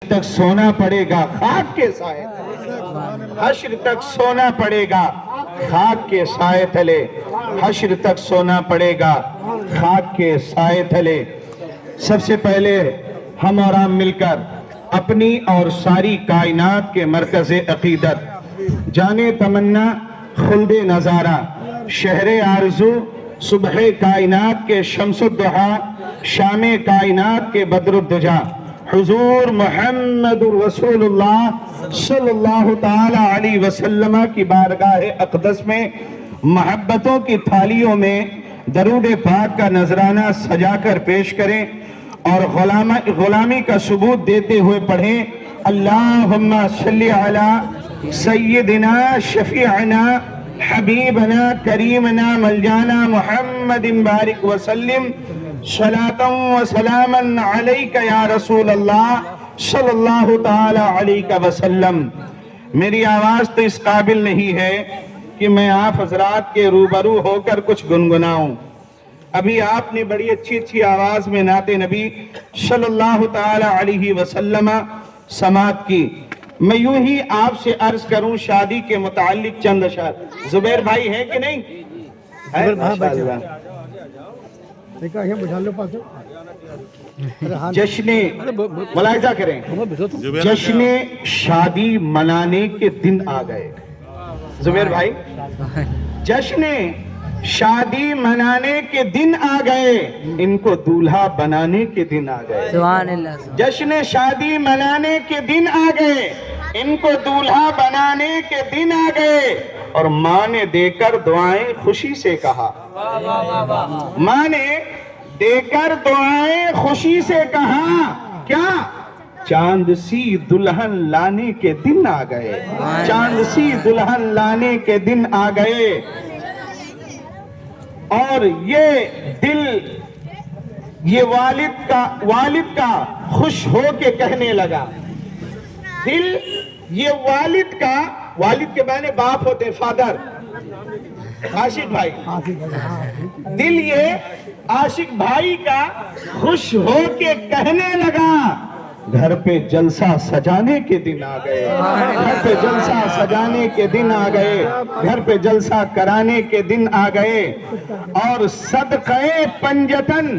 تک سونا پڑے گا خاک کے سائے تلے، حشر تک سونا پڑے گا خاک کے سائے تلے، حشر تک سونا پڑے گا خاک کے سائے تلے۔ سب سے پہلے ہم اور آپ مل کر اپنی اور ساری کائنات کے مرکز عقیدت، جانے تمنا، خلد نظارہ، شہر آرزو، صبح کائنات کے شمس الضحیٰ، شام کائنات کے بدر الدجا، حضور محمد رسول اللہ صلی اللہ تعالی علیہ وسلم کی بارگاہ اقدس میں محبتوں کی تھالیوں میں درود پاک کا نذرانہ سجا کر پیش کریں اور غلامی کا ثبوت دیتے ہوئے پڑھیں، اللہم صلی علی سیدنا شفیعنا حبیبنا کریمنا ملجانا محمد بارک وسلم صلاۃ و سلاما علیک یا رسول اللہ صلی اللہ تعالی علیہ وسلم۔ میری آواز تو اس قابل نہیں ہے کہ میں آپ حضرات کے روبرو ہو کر کچھ گنگناؤں۔ ابھی آپ نے بڑی اچھی آواز میں نعت نبی صلی اللہ تعالی علیہ وسلم سماعت کی۔ میں یوں ہی آپ سے عرض کروں شادی کے متعلق چند اشعار۔ زبیر بھائی ہے کہ نہیں؟ ہے ماشاءاللہ۔ جشن ملاحظہ کریں، جشن شادی منانے کے دن آ گئے۔ زبیر بھائی، جشن شادی منانے کے دن آ گئے، ان کو دولہا بنانے کے دن آ گئے۔ سبحان اللہ۔ جشن شادی منانے کے دن آ گئے، ان کو دولہا بنانے کے دن آ گئے، اور ماں نے دے کر دعائیں خوشی سے کہا، ماں نے دے کر دعائیں خوشی سے کہا، کیا؟ چاند سی دلہن لانے کے دن آ گئے، چاند سی دلہن لانے کے دن آ گئے۔ اور یہ دل، یہ والد کا خوش ہو کے کہنے لگا، دل یہ والد کے معنی باپ ہوتے ہیں، فادر، عاشق بھائی، دل یہ عاشق بھائی کا خوش ہو کے کہنے لگا، گھر پہ جلسہ سجانے کے دن آ گئے، گھر پہ جلسہ سجانے کے دن آ گئے، گھر پہ جلسہ کرانے کے دن آ گئے۔ اور صدقے پنجتن،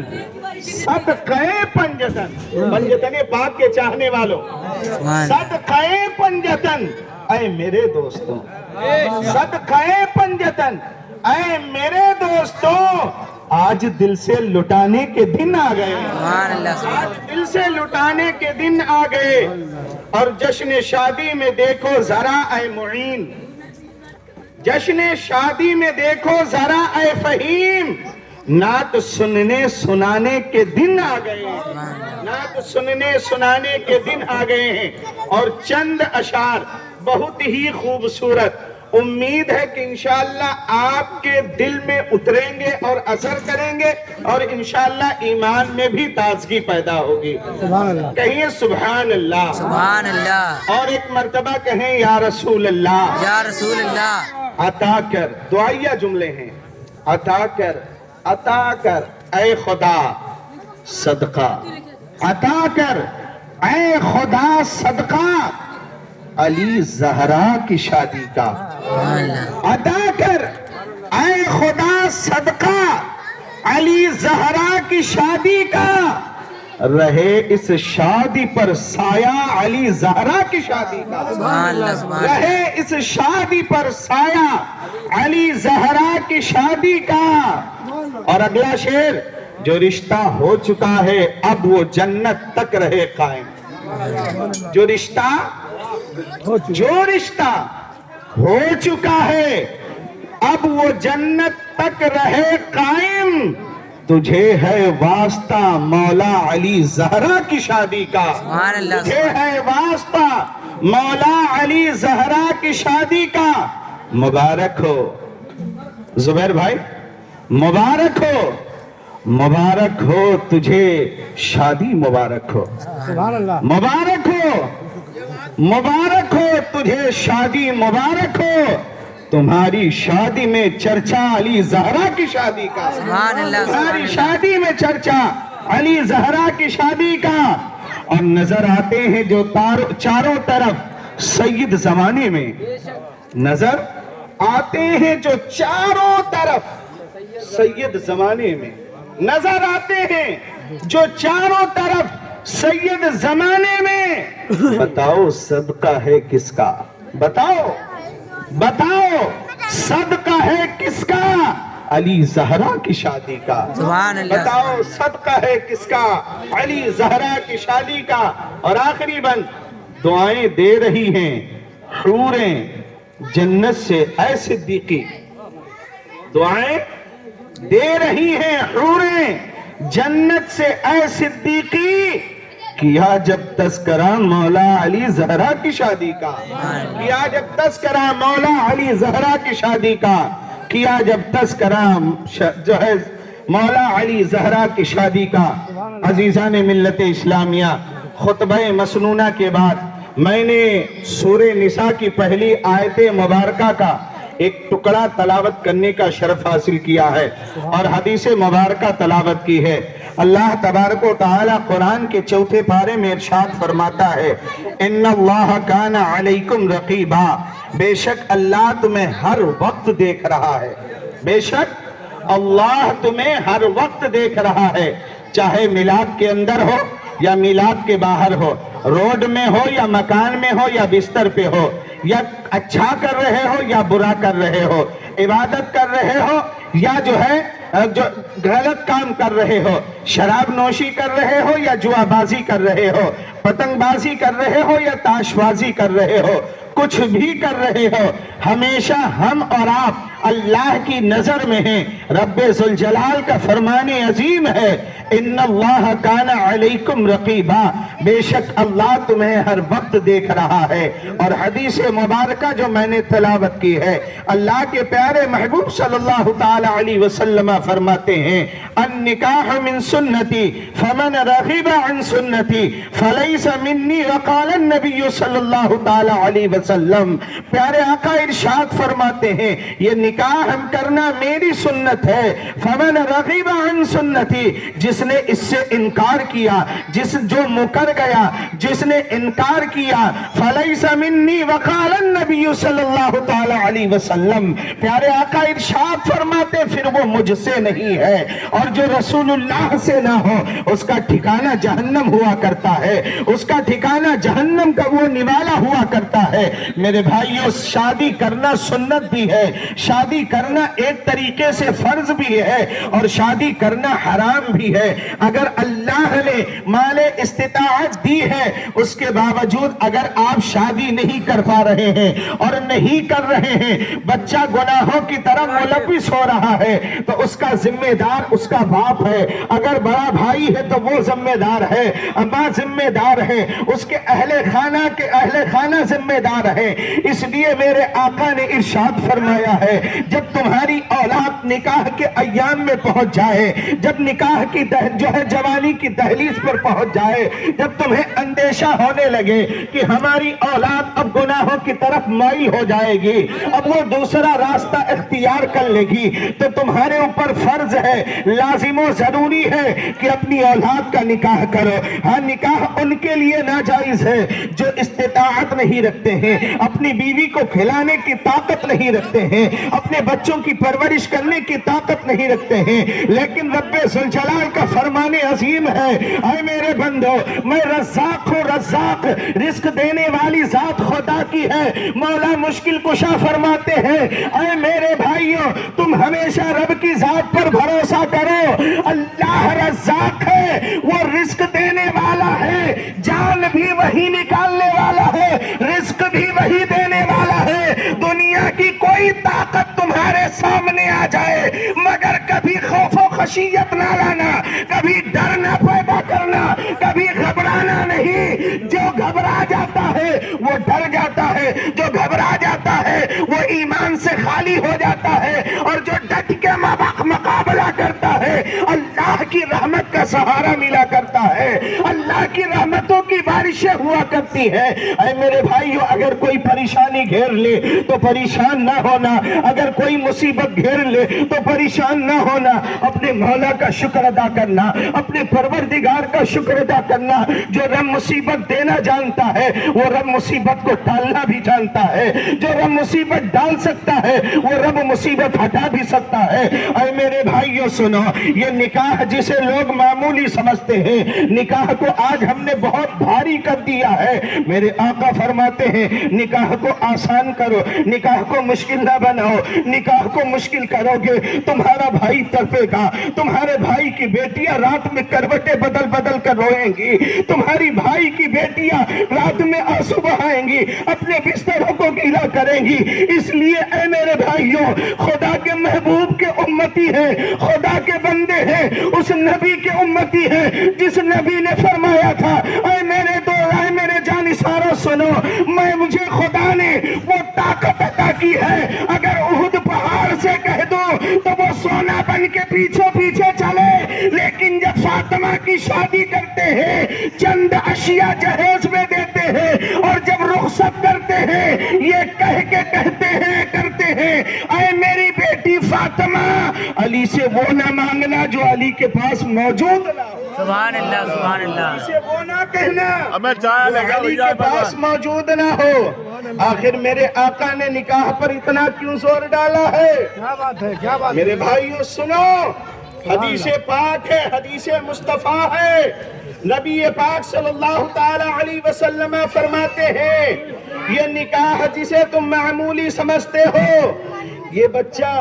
صدقے پنجتن، پنجتن پاک کے چاہنے والوں، صدقے پنجتن، اے میرے دوستوں، صدقے پنجتن، اے میرے دوستوں، آج دل سے لٹانے کے دن آ گئے، آج دل سے لٹانے کے دن آ گئے۔ اور جشن شادی میں دیکھو ذرا اے معین، جشن شادی میں دیکھو ذرا اے فہیم، نعت سننے سنانے کے دن آ گئے، نعت سننے سنانے کے دن آ گئے ہیں۔ اور چند اشعار بہت ہی خوبصورت، امید ہے کہ انشاءاللہ آپ کے دل میں اتریں گے اور اثر کریں گے، اور انشاءاللہ ایمان میں بھی تازگی پیدا ہوگی۔ کہیے سبحان اللہ، سبحان اللہ، اور ایک مرتبہ کہیں یا رسول اللہ، یا رسول اللہ۔ عطا کر، دعائیہ جملے ہیں، عطا کر اے خدا صدقہ، عطا کر اے خدا صدقہ علی زہرا کی شادی کا، عطا کر اے خدا صدقہ علی زہرا کی شادی کا، رہے اس شادی پر سایہ علی زہرا کی شادی کا، رہے اس شادی پر سایہ علی زہرا کی شادی کا۔ اور اگلا شعر، جو رشتہ ہو چکا ہے اب وہ جنت تک رہے قائم، جو رشتہ ہو چکا ہے اب وہ جنت تک رہے قائم، تجھے ہے واسطہ مولا علی زہرا کی شادی کا، تجھے ہے واسطہ مولا علی زہرا کی شادی کا، مبارک ہو زبیر بھائی، مبارک ہو، مبارک ہو تجھے شادی، مبارک ہو، مبارک ہو، مبارک ہو تجھے شادی، مبارک ہو، تمہاری شادی میں چرچا علی زہرا کی شادی کا، تمہاری شادی میں چرچا علی زہرا کی شادی کا۔ اور نظر آتے ہیں جو چاروں طرف سید زمانے میں، نظر آتے ہیں جو چاروں طرف سید زمانے میں، نظر آتے ہیں جو چاروں طرف سید زمانے میں، بتاؤ صدقہ ہے کس کا؟ بتاؤ صدقہ ہے کس کا؟ علی زہرا کی شادی کا۔ سبحان اللہ۔ بتاؤ صدقہ ہے کس کا؟ علی زہرا کی شادی کا۔ اور آخری بند دعائیں دے رہی ہیں حوریں جنت سے، اے صدیقی، دعائیں دے رہی ہیں حوریں جنت سے، اے صدیقی، کیا جب تذکرہ مولا علی زہرا کی شادی کا، کیا جب تذکرہ مولا علی زہرا کی شادی کا، کیا جب تذکرہ جو ہے مولا علی زہرا کی شادی کا۔ عزیزان ملت اسلامیہ، خطبہ مسنونہ کے بعد میں نے سورہ نساء کی پہلی آیت مبارکہ کا ایک ٹکڑا تلاوت کرنے کا شرف حاصل کیا ہے اور حدیث مبارکہ تلاوت کی ہے۔ اللہ تبارک و تعالی قرآن کے چوتھے پارے میں ارشاد فرماتا ہے، ان اللہ کان علیکم رقیبا، بے شک اللہ تمہیں ہر وقت دیکھ رہا ہے، بے شک اللہ تمہیں ہر وقت دیکھ رہا ہے، چاہے میلاد کے اندر ہو یا میلاد کے باہر ہو، روڈ میں ہو یا مکان میں ہو یا بستر پہ ہو، یا اچھا کر رہے ہو یا برا کر رہے ہو، عبادت کر رہے ہو یا جو ہے جو غلط کام کر رہے ہو، شراب نوشی کر رہے ہو یا جوا بازی کر رہے ہو، پتنگ بازی کر رہے ہو یا تاش بازی کر رہے ہو، کچھ بھی کر رہے ہو، ہمیشہ ہم اور آپ اللہ کی نظر میں ہیں۔ رب ذوالجلال کا فرمان عظیم ہے، ان اللہ کان علیکم رقیبا، بے شک اللہ تمہیں ہر وقت دیکھ رہا ہے۔ اور حدیث مبارکہ جو میں نے تلاوت کی ہے، اللہ کے پیارے محبوب صلی اللہ تعالی علیہ وسلم فرماتے ہیں، النکاح من سنتی فمن رغب عن سنتی فلیس منی، وقال النبی صلی اللہ تعالی علیہ وسلم، پیارے آقا ارشاد فرماتے ہیں یہ نکاح ہم کرنا میری سنت ہے، فمن رغب عن سنتی، جس نے اس سے انکار کیا، جو مکر گیا، جس نے انکار کیا، فلیس منی، وقال النبی صلی اللہ تعالی علیہ وسلم، پیارے آقا ارشاد فرماتے پھر وہ مجھ سے نہیں ہے، اور جو رسول اللہ سے نہ ہو اس کا ٹھکانہ جہنم ہوا کرتا ہے، اس کا ٹھکانہ جہنم کا وہ نوالا ہوا کرتا ہے۔ میرے بھائیوں، شادی کرنا سنت بھی ہے، شادی کرنا ایک طریقے سے فرض بھی ہے، اور شادی کرنا حرام بھی ہے۔ اگر اللہ نے مال استطاعت دی ہے، اس کے باوجود اگر آپ شادی نہیں کر پا رہے ہیں اور نہیں کر رہے ہیں، بچہ گناہوں کی طرف ملوث ہو رہا ہے، تو اس کا ذمہ دار اس کا باپ ہے، اگر بڑا بھائی ہے تو وہ ذمہ دار ہے، ماں ذمہ دار ہے، اس کے اہل خانہ ذمہ دار ہے۔ اس لیے میرے آقا نے ارشاد فرمایا ہے، جب تمہاری اولاد نکاح کے ایام میں پہنچ جائے، جب نکاح کی جو ہے جوانی کی دہلیز پر پہنچ جائے، جب تمہیں اندیشہ ہونے لگے کہ ہماری اولاد اب گناہوں کی طرف مائل ہو جائے گی، اب وہ دوسرا راستہ اختیار کر لے گی، تو تمہارے اوپر فرض ہے، لازم و ضروری ہے کہ اپنی اولاد کا نکاح کرو۔ ہاں، نکاح ان کے لیے ناجائز ہے جو استطاعت نہیں رکھتے ہیں، اپنی بیوی کو کھلانے کی طاقت نہیں رکھتے ہیں، اپنے بچوں کی پرورش کرنے کی طاقت نہیں رکھتے ہیں، لیکن رب ذوالجلال کا فرمان عظیم ہے، اے میرے بندو، میں رزاق ہوں، رزاق، رزق دینے والی ذات خدا کی ہے۔ مولا مشکل کشا فرماتے ہیں، اے میرے بھائیوں، تم ہمیشہ رب کی ذات پر بھروسہ کرو، اللہ رزاق ہے، وہ رزق دینے والا ہے، جان بھی وہی نکالنے والا ہے، رزق بھی وہی دینے والا ہے۔ دنیا کی کوئی طاقت تمہارے سامنے آ جائے مگر کبھی خوف و خشیت نہ لانا، کبھی ڈر نہ پیدا کرنا، کبھی گھبرانا نہیں۔ جو گھبرا جاتا ہے وہ ڈر جاتا ہے، جو گھبرا جاتا ہے وہ ایمان سے خالی ہو جاتا ہے، اور جو ڈٹ کے مقابلہ کرتا ہے اللہ اللہ کی رحمت کا سہارا ملا کرتا ہے، اللہ کی رحمتوں کی بارشیں ہوا کرتی ہے۔ اے میرے بھائیو، اگر کوئی پریشانی گھیر لے تو پریشان نہ ہونا، اگر کوئی مصیبت گھیر لے تو پریشان نہ ہونا، اپنے مولا کا شکر ادا کرنا، اپنے پروردگار کا شکر ادا کرنا۔ جو رب مصیبت دینا جانتا ہے وہ رب مصیبت کو ٹالنا بھی جانتا ہے، جو رب مصیبت ڈال سکتا ہے وہ رب مصیبت ہٹا بھی سکتا ہے۔ اے میرے بھائیوں سنو، یہ نکاح جسے لوگ معمولی سمجھتے ہیں، نکاح کو آج ہم نے بہت بھاری کر دیا ہے۔ میرے آقا فرماتے ہیں نکاح کو آسان کرو، نکاح کو مشکل نہ بناؤ۔ نکاح کو مشکل کرو گے تمہارا بھائی تڑپے گا، تمہارے بھائی کی بیٹیاں رات میں کروٹیں بدل بدل کر روئیں گی، تمہاری بھائی کی بیٹیاں رات میں آنسو بہائیں گی، اپنے بستروں کو گیلا کریں گی۔ اس لیے اے میرے بھائیوں، خدا کے محبوب کے امتی ہیں، خدا کے بندے ہیں، اس نبی کے امتی ہیں جس نبی نے فرمایا تھا اے میرے دو اے میرے جانثاروں سنو، مجھے خدا نے وہ طاقت عطا کی ہے، اگر احد پہاڑ سے کہہ دو تو وہ سونا بن کے پیچھے پیچھے چلے، لیکن جب فاطمہ کی شادی کرتے ہیں چند اشیاء جہیز میں دیتے ہیں اور جب رخصت کرتے ہیں یہ کہہ کے کہتے ہیں کرتے ہیں اے میری بیٹی فاطمہ، علی سے وہ نہ مانگنا جو علی کے پاس موجود نہ ہو۔ سبحان اللہ سبحان اللہ۔ اسے وہ نہ کہنا جو علی کے پاس موجود نہ ہو۔ آخر میرے آقا نے نکاح پر اتنا کیوں زور ڈالا ہے؟ کیا بات ہے، کیا بات ہے۔ میرے بھائیوں سنو، حدیث پاک ہے، حدیث مصطفیٰ ہے، نبی پاک صلی اللہ تعالی علیہ وسلم فرماتے ہیں یہ نکاح جسے تم معمولی سمجھتے ہو، یہ بچہ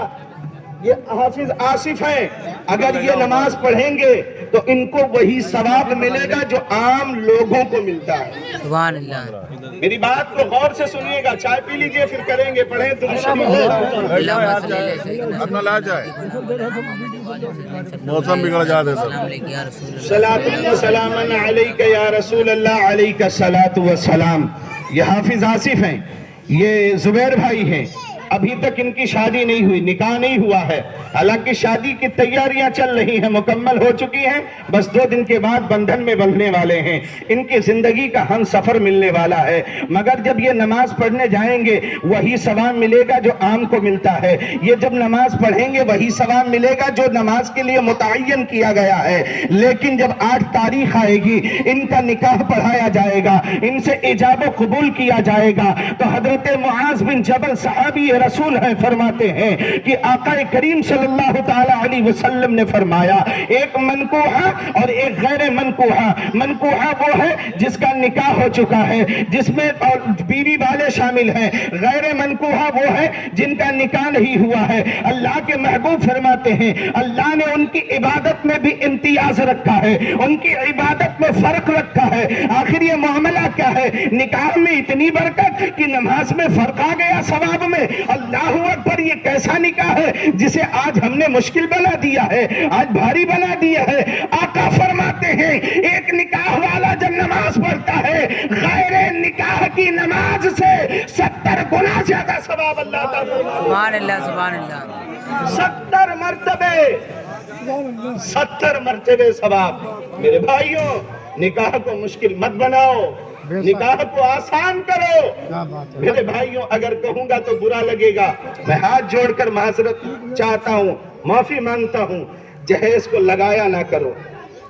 یہ حافظ آصف ہیں، اگر یہ نماز پڑھیں گے تو ان کو وہی ثواب ملے گا جو عام لوگوں کو ملتا ہے۔ سبحان اللہ۔ میری بات کو غور سے سنیے گا، چائے پی لیجئے پھر کریں گے، پڑھیں درود شریف۔ اللہم صلی علی سیدنا اپنا لا جائے، موسم بگڑ جاتے سر۔ السلام علیکم یا رسول اللہ۔ صلاۃ و سلام علیک یا رسول اللہ، علیک الصلاۃ والسلام۔ یہ حافظ آصف ہیں، یہ زبیر بھائی ہیں، ابھی تک ان کی شادی نہیں ہوئی، نکاح نہیں ہوا ہے، حالانکہ شادی کی تیاریاں چل رہی ہیں، مکمل ہو چکی ہیں، بس 2 دن کے بعد بندھن میں بندھنے والے ہیں، ان کی زندگی کا ہم سفر ملنے والا ہے، مگر جب یہ نماز پڑھنے جائیں گے وہی ثواب ملے گا جو عام کو ملتا ہے، یہ جب نماز پڑھیں گے وہی ثواب ملے گا جو نماز کے لیے متعین کیا گیا ہے، لیکن جب 8 تاریخ آئے گی ان کا نکاح پڑھایا جائے گا، ان سے ایجاب و قبول کیا جائے گا، تو حضرت معاذ بن جبل صحابی رسول ہیں فرماتے ہیں کہ آقا کریم صلی اللہ تعالی علیہ وسلم نے فرمایا ایک منکوحہ اور ایک غیر منکوحہ، منکوحہ وہ ہے جس کا نکاح ہو چکا ہے، جس میں اور بیوی والے شامل ہیں، غیر منکوحہ وہ ہے جن کا نکاح نہیں ہوا ہے۔ اللہ کے محبوب فرماتے ہیں اللہ نے ان کی عبادت میں بھی امتیاز رکھا ہے، ان کی عبادت میں فرق رکھا ہے۔ آخر یہ معاملہ کیا ہے؟ نکاح میں اتنی برکت کہ نماز میں فرق آ گیا ثواب میں۔ اللہ اکبر، یہ کیسا نکاح ہے جسے آج ہم نے مشکل بنا دیا ہے، آج بھاری بنا دیا ہے۔ آقا فرماتے ہیں ایک نکاح والا جب نماز پڑھتا ہے غیر نکاح کی نماز سے 70 گنا زیادہ ثواب اللہ تعالیٰ۔ سبحان اللہ سبحان اللہ۔ 70 مرتبے 70 مرتبے ثواب۔ میرے بھائیوں، نکاح کو مشکل مت بناؤ، نکاح کو آسان کرو۔ کیا بات ہے۔ میرے بھائیوں، اگر کہوں گا تو برا لگے گا، میں ہاتھ جوڑ کر معذرت چاہتا ہوں، معافی مانگتا ہوں، جہیز کو لگایا نہ کرو،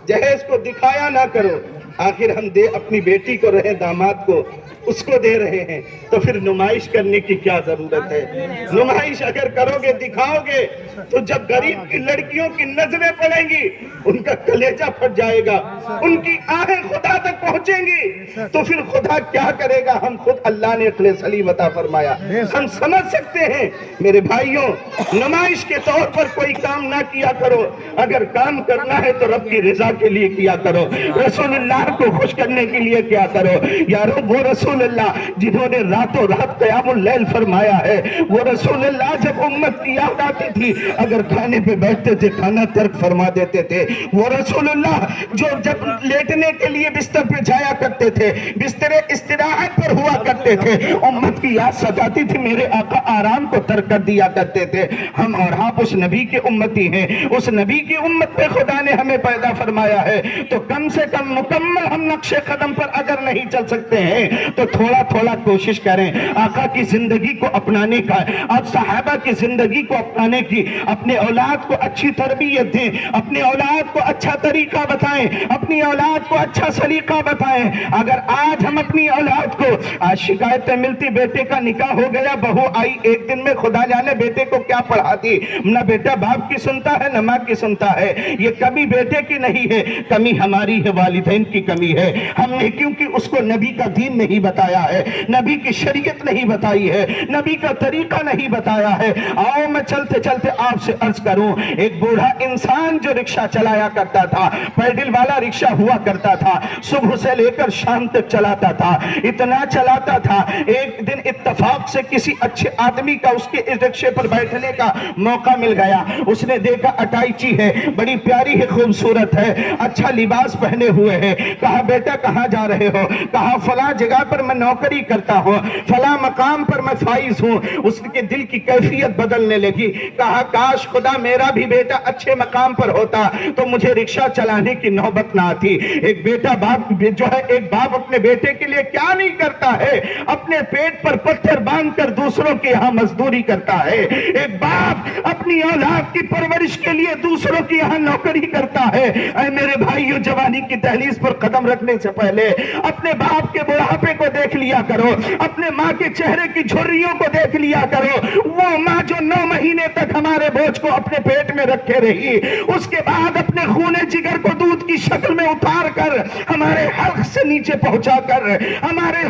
جہیز کو دکھایا نہ کرو۔ آخر ہم اپنی بیٹی کو رہے داماد کو اس کو دے رہے ہیں تو پھر نمائش کرنے کی کیا ضرورت ہے؟ نمائش اگر کرو گے دکھاؤ گے تو جب غریب کی لڑکیوں کی نظریں پڑیں گی ان کا کلیجہ پھٹ جائے گا، ان کی آہیں خدا تک پہنچیں گی تو پھر خدا کیا کرے گا؟ ہم خود اللہ نے عقل سلیم عطا فرمایا، ہم سمجھ سکتے ہیں۔ میرے بھائیوں، نمائش کے طور پر کوئی کام نہ کیا کرو، اگر کام کرنا ہے تو رب کی رضا کے لیے کیا کرو، رسول اللہ کو خوش کرنے کے لیے کیا کرو۔ یارو وہ رسول رسول اللہ جنہوں نے راتوں رات قیام اللیل فرمایا ہے، وہ رسول اللہ جب امت کی یاد آتی تھی اگر کھانے پہ بیٹھتے تھے کھانا ترک فرما دیتے تھے، وہ رسول اللہ جو جب لیٹنے کے لیے بستر پہ جایا کرتے تھے، بستر استراحت پر ہوا کرتے تھے، امت کی یاد ستاتی تھی، میرے آقا آرام کو ترک کر دیا کرتے تھے۔ ہم اور آپ اس نبی کے امتی ہیں، اس نبی کی امت پہ خدا نے ہمیں پیدا فرمایا ہے، تو کم سے کم مکمل ہم نقش قدم پر اگر نہیں چل سکتے ہیں تو تھوڑا تھوڑا کوشش کریں آقا کی زندگی کو اپنانے کا، اب صحابہ کی زندگی کو اپنانے کی، اپنے اولاد کو اچھی تربیت دیں، اپنے اولاد کو اچھا طریقہ بتائیں، اپنی اولاد کو اچھا سلیقہ بتائیں۔ اگر آج ہم اپنی اولاد کو، آج شکایتیں ملتی بیٹے کا نکاح ہو گیا، بہو آئی ایک دن میں، خدا جانے بیٹے کو کیا پڑھاتی، نہ بیٹا باپ کی سنتا ہے نہ ماں کی سنتا ہے۔ یہ کمی بیٹے کی نہیں ہے، کمی ہماری ہے، والدین کی کمی ہے۔ ہم نے کیونکہ اس کو نبی کا دین نہیں بتایا ہے، نبی کی شریعت نہیں بتائی ہے، نبی کا طریقہ نہیں بتایا ہے۔ آؤ میں چلتے چلتے آپ سے عرض کروں، ایک بوڑھا انسان جو رکشہ چلایا کرتا تھا، پیڈل والا رکشہ ہوا کرتا تھا، صبح سے لے کر شام تک چلاتا تھا، اتنا چلاتا تھا، ایک دن اتفاق سے کسی اچھے آدمی کا اس کے رکشے پر بیٹھنے کا موقع مل گیا۔ اس نے دیکھا اٹائچی ہے، بڑی پیاری ہے، خوبصورت ہے، اچھا لباس پہنے ہوئے ہے، کہا بیٹا کہاں جا رہے ہو؟ کہا فلاں جگہ پر میں نوکری کرتا ہوں، فلاں مقام پر میں فائز ہوں۔ اس کے دل کی کیفیت بدلنے لگی، کہا کاش خدا میرا بھی بیٹا اچھے مقام پر ہوتا تو مجھے رکشہ چلانے کی نوبت نہ آتی۔ ایک بیٹا باپ جو ہے، ایک باپ اپنے بیٹے کے لیے کیا نہیں کرتا ہے، اپنے پیٹ پر پتھر باندھ کر دوسروں کے یہاں مزدوری کرتا ہے۔ ایک باپ اپنی اولاد کی پرورش کے لیے دوسروں کے یہاں نوکری کرتا ہے۔ اے میرے بھائیو، جوانی کی دہلیز پر قدم رکھنے سے پہلے اپنے باپ کے بڑھاپے کو دیکھ لیا کرو، اپنے ماں کے چہرے کی جھریوں کو دیکھ لیا کرو۔ وہ ماں جو 9 مہینے تک ہمارے بوجھ کو اپنے پیٹ میں رکھے رہی، اس کے بعد اپنے خون جگر کو دودھ کی شکل میں اتار کر ہمارے حلق سے نیچے پہنچا کر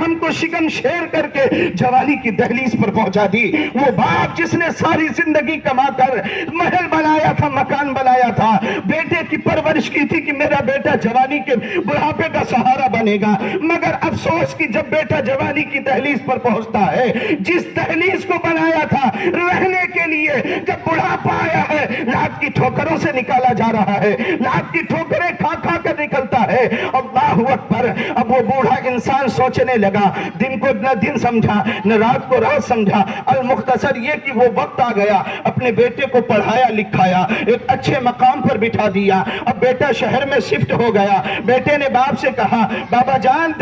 ہم کو شکم شیر کر کے جوانی کی دہلیز پر پہنچا دی۔ وہ باپ جس نے ساری زندگی کما کر محل بنایا تھا، مکان بنایا تھا، بیٹے کی پرورش کی تھی کہ میرا بیٹا جوانی کے بڑھاپے کا سہارا بنے گا، مگر افسوس کہ جب بیٹا جوانی کی دہلیز پر پہنچتا ہے، جس دہلیز کو بنایا تھا رہنے کے لیے، جب بڑھاپا آیا ہے، لات کی ٹھوکروں سے نکالا جا رہا ہے، لات کی ٹھوکریں کھا کھا کر نکلتا ہے۔ اللہ اکبر! اب وہ بوڑھا انسان سوچنے لگا، دن کو نہ دن سمجھا، نہ رات کو رات سمجھا، المختصر یہ کہ وہ وقت آ گیا، اپنے بیٹے کو پڑھایا لکھایا، ایک اچھے مقام پر بٹھا دیا۔ اب بیٹا شہر میں شفٹ ہو گیا۔ بیٹے نے باپ سے کہا، بابا جان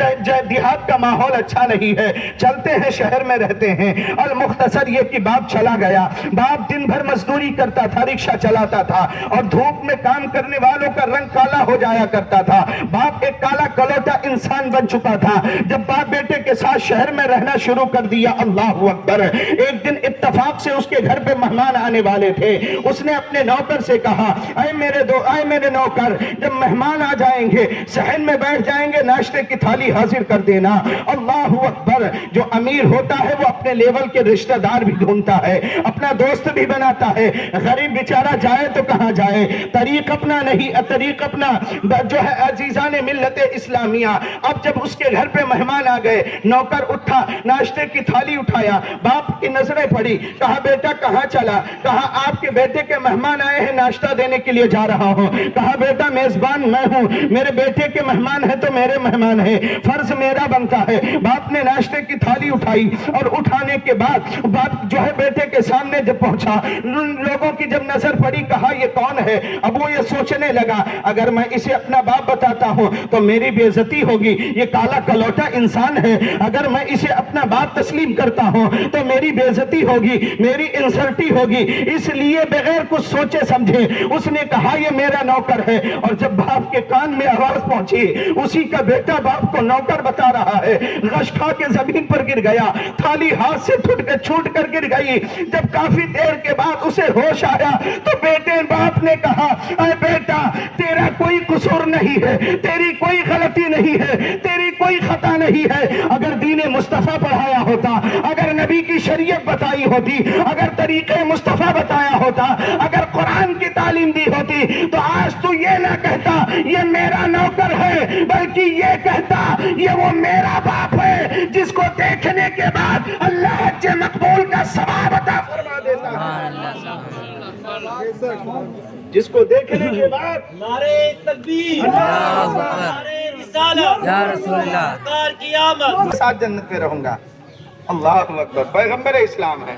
دیہات کا ماحول اچھا نہیں ہے، چلتے ہیں شہر میں رہتے ہیں۔ المختصر یہ کہ باپ چلا گیا۔ باپ دن بھر مزدوری کرتا تھا، رکشہ چلاتا تھا، اور دھوپ میں کام کرنے والوں کا رنگ کالا ہو جایا کرتا تھا۔ باپ ایک کالا کلوٹا انسان بن چکا تھا۔ جب باپ بیٹے کے ساتھ شہر میں رہنا شروع کر دیا، اللہ اکبر! ایک دن اتفاق سے اس کے گھر پہ مہمان آنے والے تھے۔ اس نے اپنے نوکر سے کہا، اے میرے نوکر، جب مہمان آ جائیں گے، صحن میں بیٹھ جائیں گے، ناشتے کی تھالی حاضر کر دینا۔ اللہ اکبر! جو امیر ہوتا ہے وہ اپنے لیول کے رشتہ دار بھی ڈھونڈتا ہے، اپنا دوست بھی بناتا ہے۔ غریب بیچارہ جائے تو کہاں جائے؟ طریق اپنا نہیں، طریق اپنا جو ہے عزیزان ملت اسلامیہ۔ اب جب اس کے گھر پہ مہمان آ گئے، نوکر اٹھا، ناشتے کی تھالی اٹھایا، باپ کی نظریں پڑی، کہا بیٹا کہاں چلا؟ کہا آپ کے بیٹے کے مہمان آئے ہیں، ناشتہ دینے کے لیے جا رہا ہوں۔ کہا بیٹا میزبان میں ہوں، میرے بیٹے کے مہمان ہیں تو میرے مہمان ہیں، فرض میرا بنتا ہے۔ باپ نے ناشتے کی تھالی اٹھائی، اور اٹھانے کے بعد باپ جو ہے بیٹے کے سامنے جب پہنچا، لوگوں کی جب نظر پڑی، کہا یہ کون ہے؟ اب وہ یہ سوچنے لگا، اگر میں اسے اپنا باپ بتاتا ہوں تو میری بے عزتی ہوگی، یہ کالا کلوٹا انسان ہے، اگر میں اسے اپنا باپ تسلیم کرتا ہوں تو میری بے عزتی ہوگی، میری انسلٹی ہوگی۔ اس لیے بغیر کچھ سوچے سمجھے اس نے کہا یہ میرا نوکر ہے۔ اور جب باپ کے کان میں آواز پہنچی، اسی کا بیٹا باپ کو نوکر بتا رہا ہے، غش کھا کے زمین پر گر گیا، تھالی ہاتھ سے چھوٹ کر گر گئی۔ جب کافی دیر کے بعد اسے ہوش آیا تو بیٹے باپ نے کہا، اے بیٹا تیرا کوئی قصور نہیں ہے، تیری کوئی غلطی نہیں ہے، تیری کوئی خطا نہیں ہے۔ اگر دین مصطفیٰ پڑھایا ہوتا، اگر نبی کی شریعت بتائی ہوتی، اگر طریقے مصطفیٰ بتایا ہوتا، اگر قرآن کی تعلیم دی ہوتی، تو آج تو یہ نہ کہتا یہ میرا نوکر ہے، بلکہ یہ کہتا یہ وہ میرا باپ ہے جس کو دیکھنے کے بعد اللہ حج مقبول کا ثواب عطا فرما دیتا ہے، سبحان اللہ جس کو دیکھنے کے بعد نعرے تکبیر، اللہ اکبر نعرے رسالت، یا رسول اللہ سرکار کی آمد۔ ساتھ جنت میں رہوں گا۔ اللہ اکبر، پیغمبر اسلام ہے،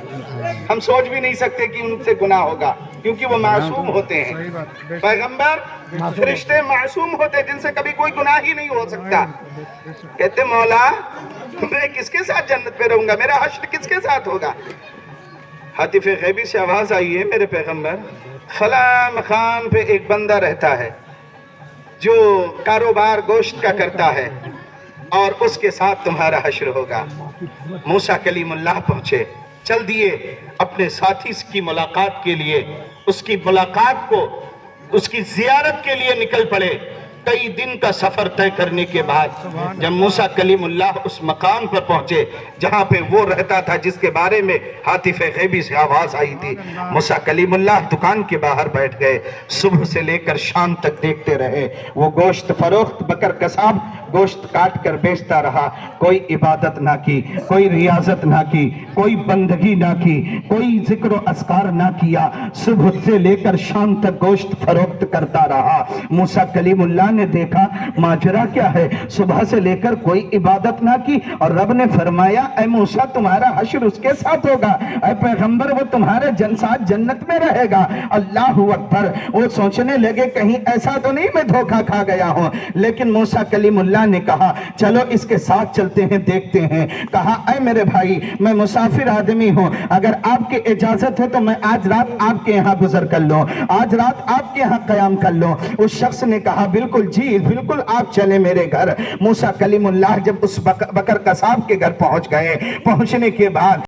ہم سوچ بھی نہیں سکتے کہ ان سے گناہ ہوگا، کیونکہ وہ معصوم ہوتے ہیں۔ پیغمبر فرشتے معصوم ہوتے ہیں، جن سے کبھی کوئی گناہ ہی نہیں ہو سکتا۔ کہتے مولا میں کس کے ساتھ جنت میں رہوں گا، میرا حشر کس کے ساتھ ہوگا؟ حاطف غیبی سے آواز آئی ہے میرے پیغمبر، فلاں مقام پہ ایک بندہ رہتا ہے جو کاروبار گوشت کا کرتا ہے، اور اس کے ساتھ تمہارا حشر ہوگا۔ موسیٰ کلیم اللہ پہنچے، چل دیے اپنے ساتھی کی ملاقات کے لیے، اس کی ملاقات کو، اس کی زیارت کے لیے نکل پڑے۔ کئی دن کا سفر طے کرنے کے بعد جب موسیٰ کلیم اللہ اس مقام پر پہنچے جہاں پہ وہ رہتا تھا، جس کے بارے میں حاطف غیبی سے آواز آئی تھی، موسیٰ کلیم اللہ دکان کے باہر بیٹھ گئے، صبح سے لے کر شام تک دیکھتے رہے۔ وہ گوشت فروخت بکر قصاب گوشت کاٹ کر بیچتا رہا، کوئی عبادت نہ کی، کوئی ریاضت نہ کی، کوئی بندگی نہ کی، کوئی ذکر و اذکار نہ کیا، صبح سے لے کر شام تک گوشت فروخت کرتا رہا۔ موسیٰ کلیم اللہ نے دیکھا ماجرا کیا ہے، صبح سے لے کر کوئی عبادت نہ کی، اور رب نے فرمایا اے موسیٰ تمہارا حشر اس کے ساتھ ہوگا، اے پیغمبر وہ تمہارے ساتھ جنت میں رہے گا۔ اللہ اکبر، وہ سوچنے لگے کہیں ایسا تو نہیں میں دھوکہ کھا گیا ہوں، لیکن موسیٰ کلیم اللہ نے کہا چلو اس کے ساتھ چلتے ہیں، دیکھتے ہیں۔ کہا اے میرے بھائی میں مسافر آدمی ہوں، اگر آپ کی اجازت ہے تو میں آج رات آپ کے یہاں گزر کر لوں، آج رات آپ کے یہاں قیام کر لوں۔ اس شخص نے کہا بالکل جی بالکل آپ چلے میرے گھر۔ موسیٰ کلیم اللہ جب اس بکر قصاب کے گھر پہنچ گئے، پہنچنے کے بعد